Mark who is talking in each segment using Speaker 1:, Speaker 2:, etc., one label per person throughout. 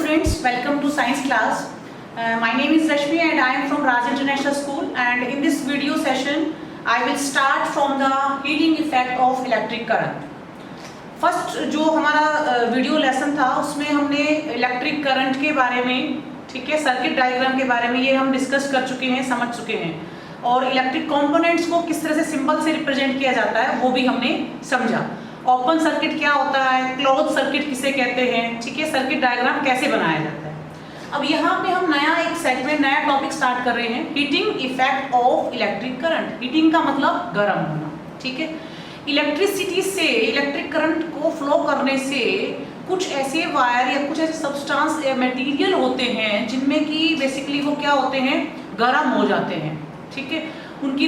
Speaker 1: students, welcome to science class. My name is Rashmi and I am from Raj International School, and in this video session I will start from the heating effect of electric current. First जो हमारा video lesson था उसमें हमने electric current के बारे में, ठीक है, सर्किट डायग्राम के बारे में ये हम डिस्कस कर चुके हैं, समझ चुके हैं, और इलेक्ट्रिक कंपोनेंट्स को किस तरह से सिंबल से रिप्रेजेंट किया जाता है वो भी हमने समझा। ओपन सर्किट क्या होता है, क्लोज सर्किट किसे कहते हैं, ठीक है, सर्किट डायग्राम कैसे बनाया जाता है। अब यहाँ पे हम नया एक सेगमेंट, नया टॉपिक स्टार्ट कर रहे हैं, heating effect of electric current. Heating का मतलब गर्म होना, ठीक है। इलेक्ट्रिसिटी से, इलेक्ट्रिक करंट को फ्लो करने से कुछ ऐसे वायर या कुछ ऐसे सब्सटेंस या मटेरियल होते हैं जिनमें कि बेसिकली वो क्या होते हैं, गर्म हो जाते हैं, ठीक है। उनकी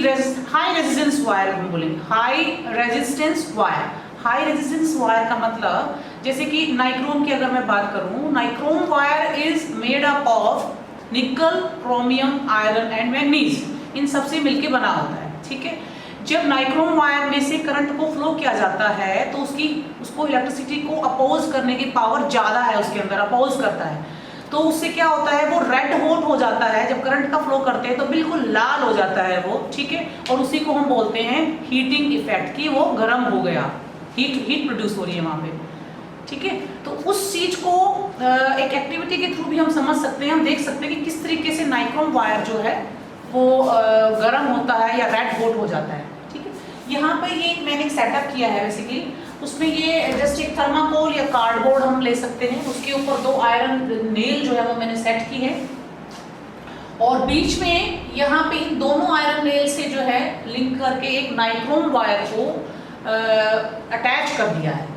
Speaker 1: हाई रेजिस्टेंस वायर हम बोलेंगे, high resistance wire. High resistance wire का मतलब जैसे कि नाइक्रोम की अगर मैं बात करूं, nichrome wire is made up of nickel, chromium, iron and manganese, इन सबसे मिलके बना होता है, ठीक है। जब नाइक्रोम वायर में से करंट को फ्लो किया जाता है तो उसको इलेक्ट्रिसिटी को अपोज करने की पावर ज्यादा है, उसके अंदर अपोज करता है, तो उससे क्या होता है, वो रेड हॉट हो जाता है। जब करंट का फ्लो करते हैं तो बिल्कुल लाल हो जाता है वो, ठीक है, और उसी को हम बोलते हैं हीटिंग इफेक्ट, कि वो गर्म हो गया, हीट प्रोड्यूस हो रही है वहां पे, ठीक है। तो उस चीज को एक एक्टिविटी के थ्रू भी हम समझ सकते हैं, हम देख सकते हैं कि किस तरीके से नाइक्रोम वायर जो है वो गर्म होता है या रेड हॉट हो जाता है, ठीक है। यहाँ पे ये मैंने एक सेटअप किया है बेसिकली, उसमें ये जस्ट एक थर्माकोल या कार्डबोर्ड हम ले सकते हैं, उसके ऊपर 2 आयरन नेल जो है वो मैंने सेट की है, और बीच में यहाँ पे इन दोनों आयरन नेल से जो है लिंक करके एक नाइक्रोम वायर को अटैच कर दिया है,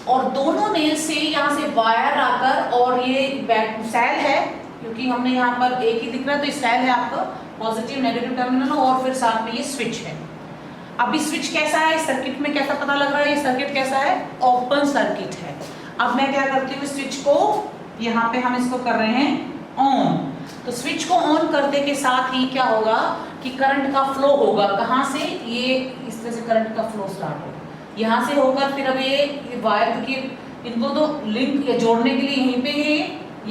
Speaker 1: और दोनों नेल से यहाँ से वायर आकर, और ये सेल है, क्योंकि हमने यहाँ पर एक ही दिख रहा है तो ये सेल है आपका, पॉजिटिव नेगेटिव टर्मिनल, और फिर साथ में ये स्विच है। अब ये स्विच कैसा है, इस सर्किट में कैसा पता लग रहा है, ये सर्किट कैसा है, ओपन सर्किट है। अब मैं क्या करती हूँ, स्विच को यहाँ पे हम इसको कर रहे हैं ऑन, तो स्विच को ऑन करने के साथ ही क्या होगा कि करंट का फ्लो होगा, कहाँ से, ये इस तरह से करंट का फ्लो स्टार्ट होगा, यहाँ से होकर फिर अब ये वायर, क्योंकि इनको तो लिंक या जोड़ने के लिए यहीं पे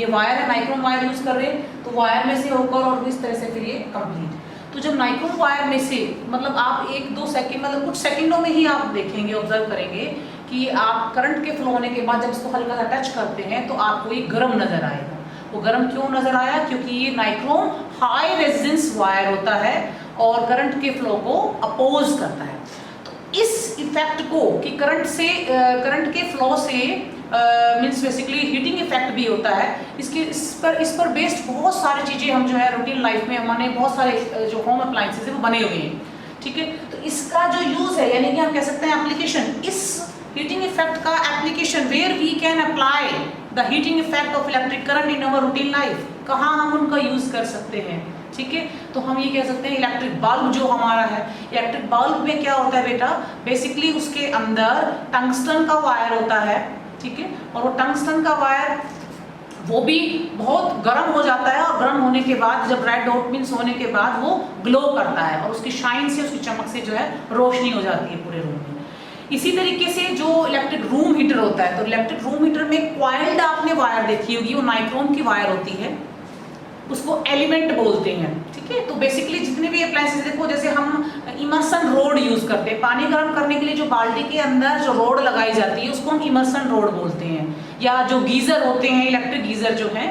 Speaker 1: ये वायर है, नाइक्रोम वायर यूज कर रहे हैं, तो वायर में से होकर और इस तरह से फिर ये कंप्लीट। तो जब नाइक्रोम वायर में से, मतलब आप 1-2 सेकंड, मतलब कुछ सेकंडों में ही आप देखेंगे, ऑब्जर्व करेंगे कि आप करंट के फ्लो होने के बाद जब इसको हल्का सा टच करते हैं तो आपको ये गर्म नजर आएगा। वो गर्म क्यों नजर आया, क्योंकि ये नाइक्रोम हाई रेजिस्टेंस वायर होता है और करंट के फ्लो को अपोज करता है। तो इस इफेक्ट को कि करंट के फ्लो से मीन्स बेसिकली हीटिंग इफेक्ट भी होता है, इस पर बेस्ड बहुत सारी चीजें हम जो है रूटीन लाइफ में हमारे बहुत सारे जो होम अप्लायंसेस है वो बने हुए हैं, ठीक है। तो इसका जो यूज है, यानी कि हम कह सकते हैं एप्लीकेशन, इस हीटिंग इफेक्ट का application, where we can apply the heating effect of electric current in our routine life, कहाँ हम उनका यूज कर सकते हैं, ठीक है। तो हम ये कह सकते हैं इलेक्ट्रिक बल्ब जो हमारा है, इलेक्ट्रिक बल्ब में क्या होता है बेटा, बेसिकली उसके अंदर टंगस्टन का वायर होता है, ठीक है, और वो टंगस्टन का वायर वो भी बहुत गर्म हो जाता है, और गर्म होने के बाद जब रेड हॉट मीन्स होने के बाद वो ग्लो करता है, और उसकी शाइन से, उसकी चमक से जो है रोशनी हो जाती है पूरे रूम में। इसी तरीके से जो इलेक्ट्रिक रूम हीटर होता है, तो इलेक्ट्रिक रूम हीटर में क्वाइल्ड आपने वायर देखी होगी, वो नाइक्रोम की वायर होती है, उसको एलिमेंट बोलते हैं, ठीक है। तो बेसिकली जितने भी अप्लायंसेस देखो, जैसे हम इमर्सन रोड यूज करते हैं, पानी गर्म करने के लिए जो बाल्टी के अंदर जो रोड लगाई जाती है उसको हम इमर्सन रोड बोलते हैं, या जो गीजर होते हैं, इलेक्ट्रिक गीजर जो है,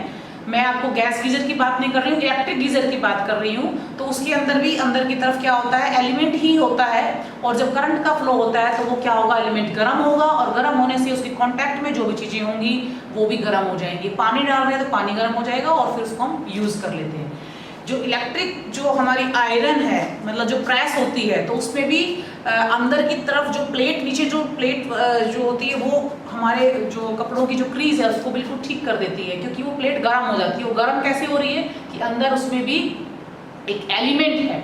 Speaker 1: मैं आपको गैस गीजर की बात नहीं कर रही हूँ, इलेक्ट्रिक गीजर की बात कर रही हूँ, तो उसके अंदर भी अंदर की तरफ क्या होता है, एलिमेंट ही होता है, और जब करंट का फ्लो होता है तो वो क्या होगा, एलिमेंट गर्म होगा, और गर्म होने से उसके कांटेक्ट में जो भी चीजें होंगी वो भी गर्म हो जाएंगी। पानी डाल रहे हैं तो पानी गर्म हो जाएगा, और फिर उसको हम यूज कर लेते हैं। जो इलेक्ट्रिक जो हमारी आयरन है, मतलब जो प्रेस होती है, तो उसमें भी अंदर की तरफ जो प्लेट, नीचे जो प्लेट जो होती है वो हमारे जो कपड़ों की जो क्रीज है उसको बिल्कुल ठीक कर देती है, क्योंकि वो प्लेट गर्म हो जाती है। वो गर्म कैसे हो रही है कि अंदर उसमें भी एक एलिमेंट है,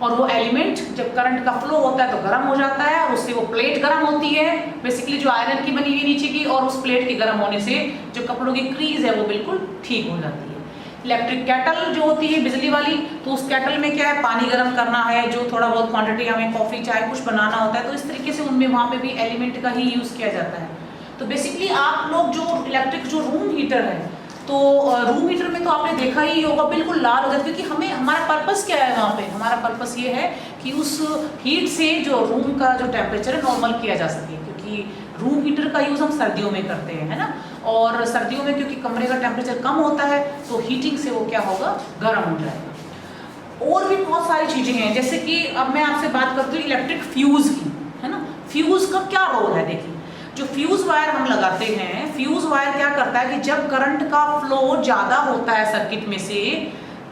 Speaker 1: और वो एलिमेंट जब करंट का फ्लो होता है तो गर्म हो जाता है, और उससे वो प्लेट गर्म होती है, बेसिकली जो आयरन की बनी हुई नीचे की, और उस प्लेट के गर्म होने से जो कपड़ों की क्रीज है वो बिल्कुल ठीक हो जाती है। इलेक्ट्रिक केटल जो होती है बिजली वाली, तो उस केटल में क्या है, पानी गर्म करना है, जो थोड़ा बहुत क्वांटिटी हमें कॉफी चाय कुछ बनाना होता है, तो इस तरीके से उनमें वहाँ पे भी एलिमेंट का ही यूज किया जाता है। तो बेसिकली आप लोग जो इलेक्ट्रिक जो रूम हीटर है, तो रूम हीटर में तो आपने देखा ही होगा बिल्कुल लाल हो जाता है, क्योंकि हमारा पर्पस क्या है वहाँ पे, हमारा पर्पस ये है कि उस हीट से जो रूम का जो टेम्परेचर है नॉर्मल किया जा सके, क्योंकि रूम हीटर का यूज़ हम सर्दियों में करते हैं, है ना। और सर्दियों में क्योंकि कमरे का टेम्परेचर कम होता है तो हीटिंग से वो क्या होगा, गर्म हो जाएगा। और भी बहुत सारी चीज़ें हैं, जैसे कि अब मैं आपसे बात करती हूँ इलेक्ट्रिक फ्यूज़ की, है ना। फ्यूज़ का क्या रोल है, देखिए जो फ्यूज़ वायर हम लगाते हैं, फ्यूज़ वायर क्या करता है कि जब करंट का फ्लो ज़्यादा होता है सर्किट में से,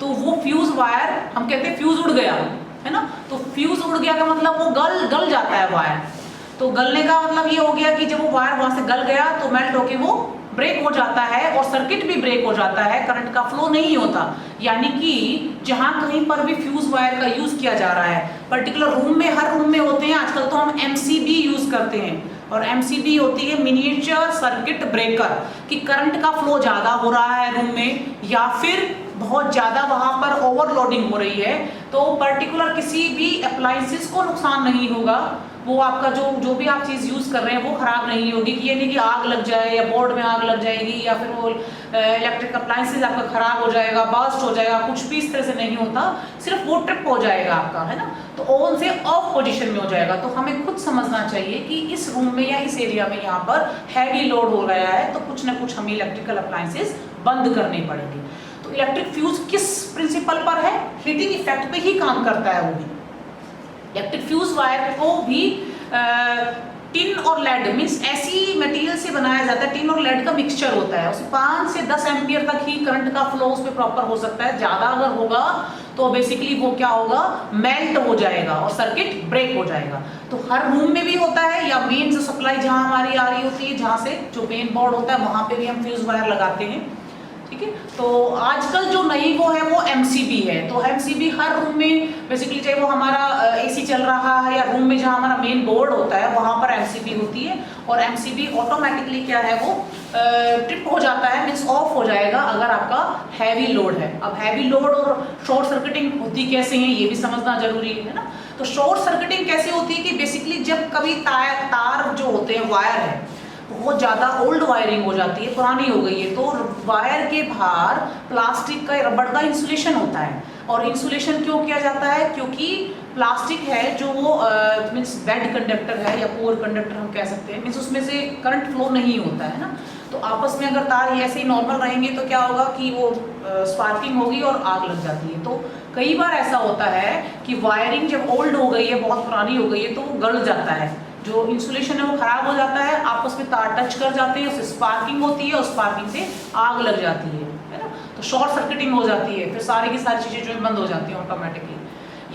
Speaker 1: तो वो फ्यूज़ वायर, हम कहते हैं फ्यूज़ उड़ गया, है ना। तो फ्यूज़ उड़ गया का मतलब वो गल जाता है वायर। तो गलने का मतलब ये हो गया कि जब वो वायर वहाँ से गल गया तो मेल्ट होके वो ब्रेक हो जाता है और सर्किट भी ब्रेक हो जाता है, करंट का फ्लो नहीं होता। यानी कि जहाँ कहीं पर भी फ्यूज़ वायर का यूज़ किया जा रहा है, पर्टिकुलर रूम में, हर रूम में होते हैं आजकल, तो हम MCB यूज़ करते हैं, और MCB होती है मिनिएचर सर्किट ब्रेकर, कि करंट का फ्लो ज़्यादा हो रहा है रूम में या फिर बहुत ज़्यादा वहाँ पर ओवरलोडिंग हो रही है, तो पर्टिकुलर किसी भी अप्लायंसेस को नुकसान नहीं होगा, वो आपका जो भी आप चीज़ यूज़ कर रहे हैं वो ख़राब नहीं होगी, कि ये नहीं कि आग लग जाए या बोर्ड में आग लग जाएगी या फिर वो इलेक्ट्रिक अप्लायंसेस आपका ख़राब हो जाएगा, बर्स्ट हो जाएगा, कुछ भी इस तरह से नहीं होता, सिर्फ वो ट्रिप हो जाएगा आपका, है ना। तो ऑन से ऑफ पोजीशन में हो जाएगा। तो हमें खुद समझना चाहिए कि इस रूम में या इस एरिया में यहाँ पर हैवी लोड हो गया है, तो कुछ ना कुछ हमें इलेक्ट्रिकल अप्लायंसेस बंद करने पड़ेंगे। तो इलेक्ट्रिक फ्यूज़ किस प्रिंसिपल पर है, हीटिंग इफेक्ट पे ही काम करता है वो भी। इलेक्ट्रिक फ्यूज़ वायर को भी टिन और लेड मीन्स ऐसी मटेरियल से बनाया जाता है, टिन और लेड का मिक्सचर होता है, उसमें 5 से 10 एम्पियर तक ही करंट का फ्लो उस पर प्रॉपर हो सकता है। ज़्यादा अगर होगा तो बेसिकली वो क्या होगा, मेल्ट हो जाएगा और सर्किट ब्रेक हो जाएगा। तो हर रूम में भी होता है, या मेन जो सप्लाई जहाँ हमारी आ रही होती है, जहाँ से जो मेन बोर्ड होता है वहाँ पे भी हम फ्यूज़ वायर लगाते हैं, ठीक है। तो आजकल जो नई वो है वो MCB है। तो MCB हर रूम में बेसिकली, चाहे वो हमारा AC चल रहा है या रूम में जहाँ हमारा मेन बोर्ड होता है वहाँ पर MCB होती है, और MCB ऑटोमेटिकली क्या है वो ट्रिप हो जाता है, मीन्स ऑफ हो जाएगा अगर आपका हैवी लोड है। अब हैवी लोड और शॉर्ट सर्किटिंग होती कैसे है ये भी समझना जरूरी है ना। तो शॉर्ट सर्किटिंग कैसे होती है कि बेसिकली जब कभी तार जो होते हैं, वायर है, बहुत ज़्यादा ओल्ड वायरिंग हो जाती है, पुरानी हो गई है, तो वायर के बाहर प्लास्टिक का, रबड़ का इंसुलेशन होता है। और इंसुलेशन क्यों किया जाता है, क्योंकि प्लास्टिक है जो वो मीन्स बैड कंडक्टर है या पुअर कंडक्टर हम कह सकते हैं, मीन्स उसमें से करंट फ्लो नहीं होता है ना। तो आपस में अगर तार ऐसे ही नॉर्मल रहेंगे तो क्या होगा कि वो स्पार्किंग होगी और आग लग जाती है। तो कई बार ऐसा होता है कि वायरिंग जब ओल्ड हो गई है, बहुत पुरानी हो गई है, तो वो गल जाता है, जो इंसुलेशन है वो खराब हो जाता है, आपस में तार टच कर जाते हैं, उससे स्पार्किंग होती है और स्पार्किंग से आग लग जाती है ना। तो शॉर्ट सर्किटिंग हो जाती है, फिर सारी की सारी चीज़ें जो है बंद हो जाती हैं ऑटोमेटिकली।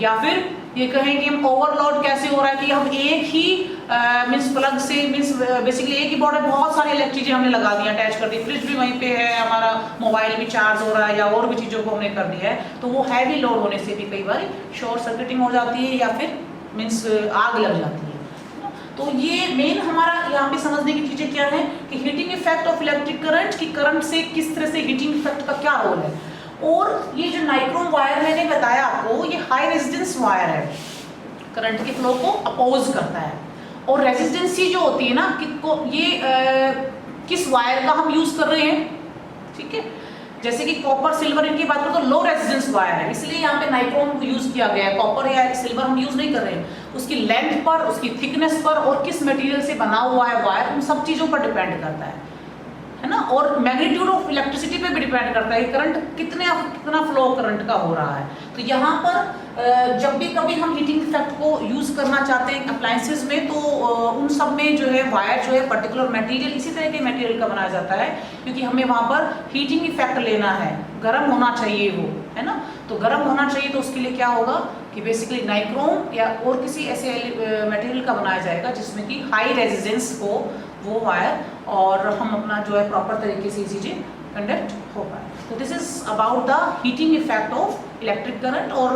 Speaker 1: या फिर ये कहें कि हम ओवरलोड कैसे हो रहा है कि हम एक ही मीन्स प्लग से, मीन्स बेसिकली एक ही बोर्ड में बहुत सारी इलेक्ट्रिक चीज़ें हमने लगा दी, अटैच कर दी, फ्रिज भी वहीं पे है, हमारा मोबाइल भी चार्ज हो रहा है, या और भी चीज़ों को हमने कर दिया है, तो वो हैवी लोड होने से भी कई बार शॉर्ट सर्किटिंग हो जाती है या फिर मीन्स आग लग जाती है। तो ये मेन हमारा यहाँ पे समझने की चीज़ें क्या है कि heating effect of electric current, की करंट से किस तरह से हीटिंग इफेक्ट का क्या रोल है। और ये जो नाइक्रोम वायर मैंने बताया आपको, ये हाई रेजिस्टेंस वायर है, करंट के फ्लो को अपोज करता है। और रेजिस्टेंसी जो होती है ना कि ये किस वायर का हम यूज कर रहे हैं, ठीक है। जैसे कि कॉपर सिल्वर इनकी बात करें तो लो रेजिस्टेंस वायर है, इसलिए यहाँ पे नाइक्रोम को यूज किया गया है। कॉपर या सिल्वर हम यूज नहीं कर रहे हैं, उसकी लेंथ पर, उसकी थिकनेस पर और किस मटेरियल से बना हुआ है वायर, उन सब चीज़ों पर डिपेंड करता है ना। और मैग्नीट्यूड ऑफ इलेक्ट्रिसिटी पे भी डिपेंड करता है, करंट कितना फ्लो करंट का हो रहा है। तो यहाँ पर जब भी कभी हम हीटिंग इफेक्ट को यूज करना चाहते हैं अप्लायंसेस में, तो उन सब में जो है वायर जो है पर्टिकुलर मटेरियल इसी तरह के मटेरियल का बनाया जाता है, क्योंकि हमें वहाँ पर हीटिंग इफेक्ट लेना है, गर्म होना चाहिए वो, है ना। तो गर्म होना चाहिए तो उसके लिए क्या होगा कि बेसिकली नाइक्रोम या और किसी ऐसे मटेरियल का बनाया जाएगा जिसमें कि हाई रेजिस्टेंस हो वो वायर, और हम अपना जो है प्रॉपर तरीके से चीज़ें कंडक्ट हो पाए। तो this is about the heating effect of electric current. और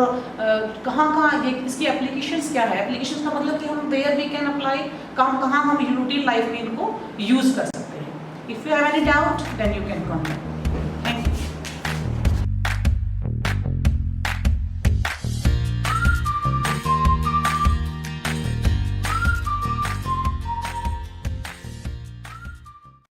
Speaker 1: कहाँ ये इसकी एप्लीकेशंस क्या है, एप्लीकेशंस का मतलब कि हम वेयर वी कैन अप्लाई, कहाँ हम रूटीन लाइफ में इनको यूज कर सकते हैं। If you have any doubt then you can comment.